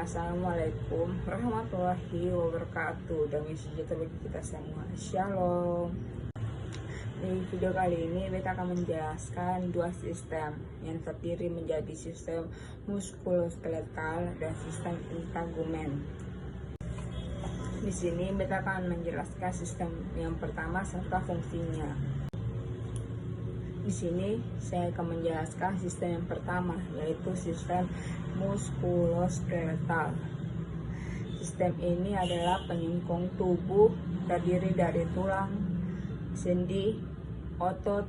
Assalamualaikum warahmatullahi wabarakatuh. Damai sejahtera bagi kita semua. Shalom. Di video kali ini beta akan menjelaskan dua sistem yang terdiri menjadi sistem muskuloskeletal dan sistem integumen. Di sini beta akan menjelaskan sistem yang pertama serta fungsinya. Di sini saya akan menjelaskan sistem yang pertama, yaitu sistem muskuloskeletal. Sistem ini adalah penyungkung tubuh terdiri dari tulang, sendi, otot,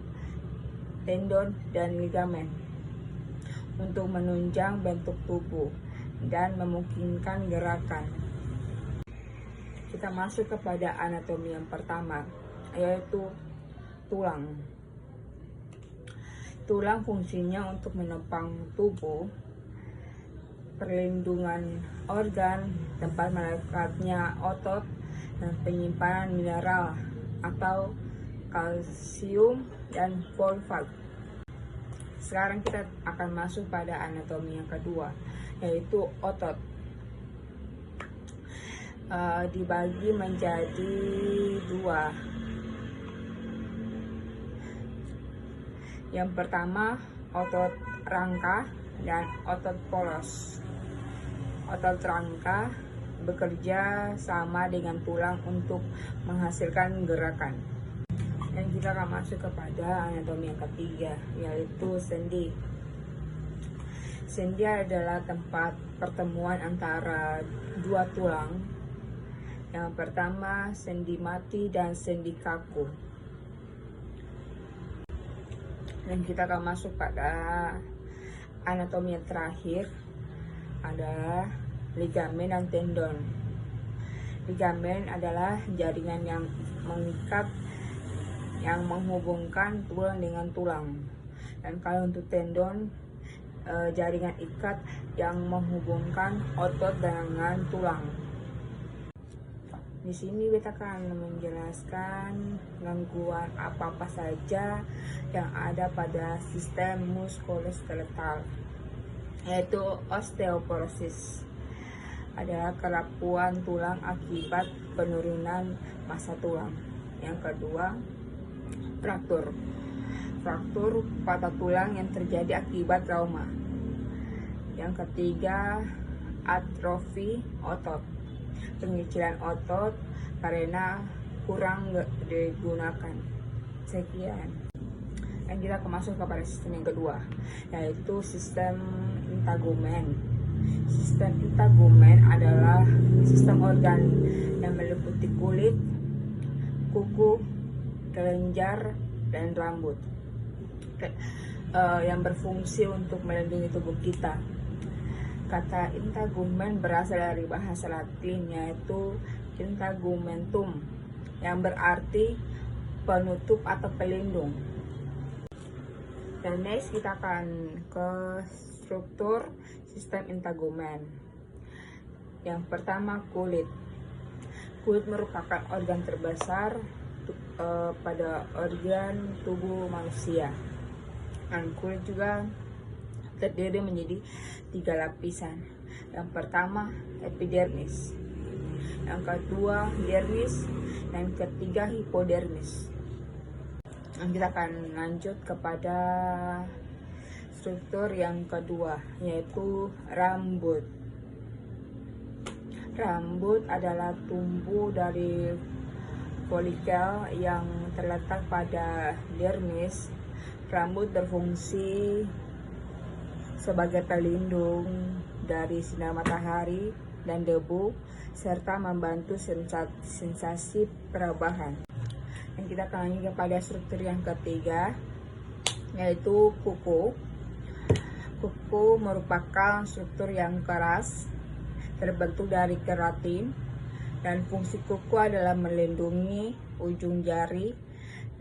tendon, dan ligamen untuk menunjang bentuk tubuh dan memungkinkan gerakan. Kita masuk kepada anatomi yang pertama, yaitu tulang. Tulang fungsinya untuk menopang tubuh, perlindungan organ, tempat melekatnya otot, dan penyimpanan mineral atau kalsium dan fosfat. Sekarang kita akan masuk pada anatomi yang kedua, yaitu otot. Dibagi menjadi dua. Yang pertama, otot rangka dan otot polos. Otot rangka bekerja sama dengan tulang untuk menghasilkan gerakan. Dan kita akan masuk kepada anatomi yang ketiga, yaitu sendi. Sendi adalah tempat pertemuan antara dua tulang. Yang pertama, sendi mati dan sendi kaku. Dan kita akan masuk pada anatomi yang terakhir, adalah ligamen dan tendon. Ligamen adalah jaringan yang mengikat, yang menghubungkan tulang dengan tulang. Dan kalau untuk tendon, jaringan ikat yang menghubungkan otot dengan tulang. Di sini beta akan menjelaskan gangguan apa-apa saja yang ada pada sistem muskuloskeletal, yaitu osteoporosis adalah kerapuan tulang akibat penurunan massa tulang. Yang kedua, fraktur. Fraktur patah tulang yang terjadi akibat trauma. Yang ketiga, atrofi otot. Pengecilan otot karena kurang digunakan. Sekian. Dan kita akan masuk kepada sistem yang kedua, yaitu sistem integumen. Sistem integumen adalah sistem organ yang meliputi kulit, kuku, kelenjar, dan rambut, yang berfungsi untuk melindungi tubuh kita. Kata integumen berasal dari bahasa Latin, yaitu integumentum, yang berarti penutup atau pelindung. Dan next kita akan ke struktur sistem integumen. Yang pertama, kulit. Kulit merupakan organ terbesar pada organ tubuh manusia. Dan kulit juga terdiri menjadi 3 lapisan. Yang pertama, epidermis. Yang kedua, dermis. Dan ketiga, hipodermis. Dan kita akan lanjut kepada struktur yang kedua, yaitu rambut. Rambut adalah tumbuh dari folikel yang terletak pada dermis. Rambut berfungsi sebagai pelindung dari sinar matahari dan debu, serta membantu sensasi perubahan. Dan kita akan lanjut kepada struktur yang ketiga, yaitu kuku. Kuku merupakan struktur yang keras, terbentuk dari keratin, dan fungsi kuku adalah melindungi ujung jari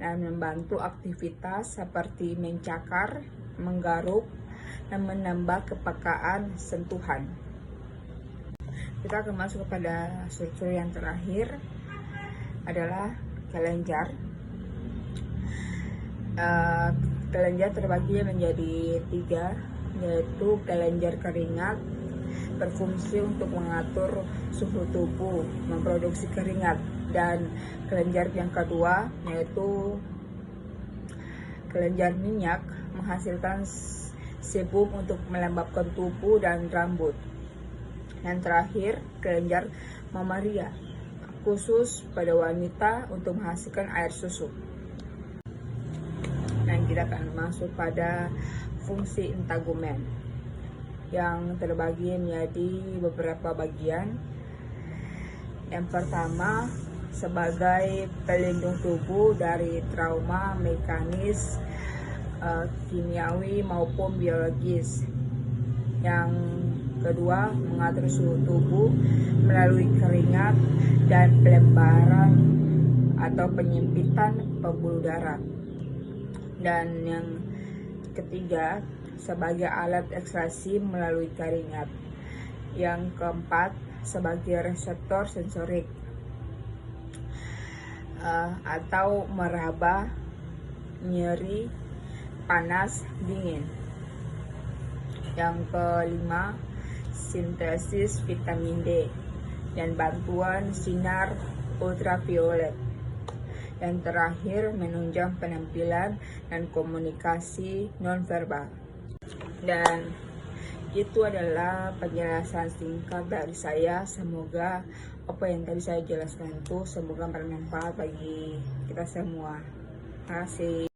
dan membantu aktivitas seperti mencakar, menggaruk, dan menambah kepekaan sentuhan. Kita akan masuk kepada struktur yang terakhir, adalah kelenjar. Kelenjar terbagi menjadi 3, yaitu kelenjar keringat, berfungsi untuk mengatur suhu tubuh, memproduksi keringat. Dan kelenjar yang kedua yaitu kelenjar minyak menghasilkan sebum untuk melembabkan tubuh dan rambut. Yang terakhir, kelenjar mamaria khusus pada wanita untuk menghasilkan air susu. Dan kita akan masuk pada fungsi integumen yang terbagi menjadi beberapa bagian. Yang pertama, sebagai pelindung tubuh dari trauma mekanis, kimiawi maupun biologis. Yang kedua, mengatur suhu tubuh melalui keringat dan pelembaran atau penyempitan pembuluh darah. Dan yang ketiga, sebagai alat ekstraksi melalui keringat. Yang keempat, sebagai reseptor sensorik atau meraba nyeri, panas, dingin. Yang kelima, sintesis vitamin D dan bantuan sinar ultraviolet. Yang terakhir, menunjang penampilan dan komunikasi nonverbal. Dan itu adalah penjelasan singkat dari saya. Semoga apa yang tadi saya jelaskan itu semoga bermanfaat bagi kita semua. Terima kasih.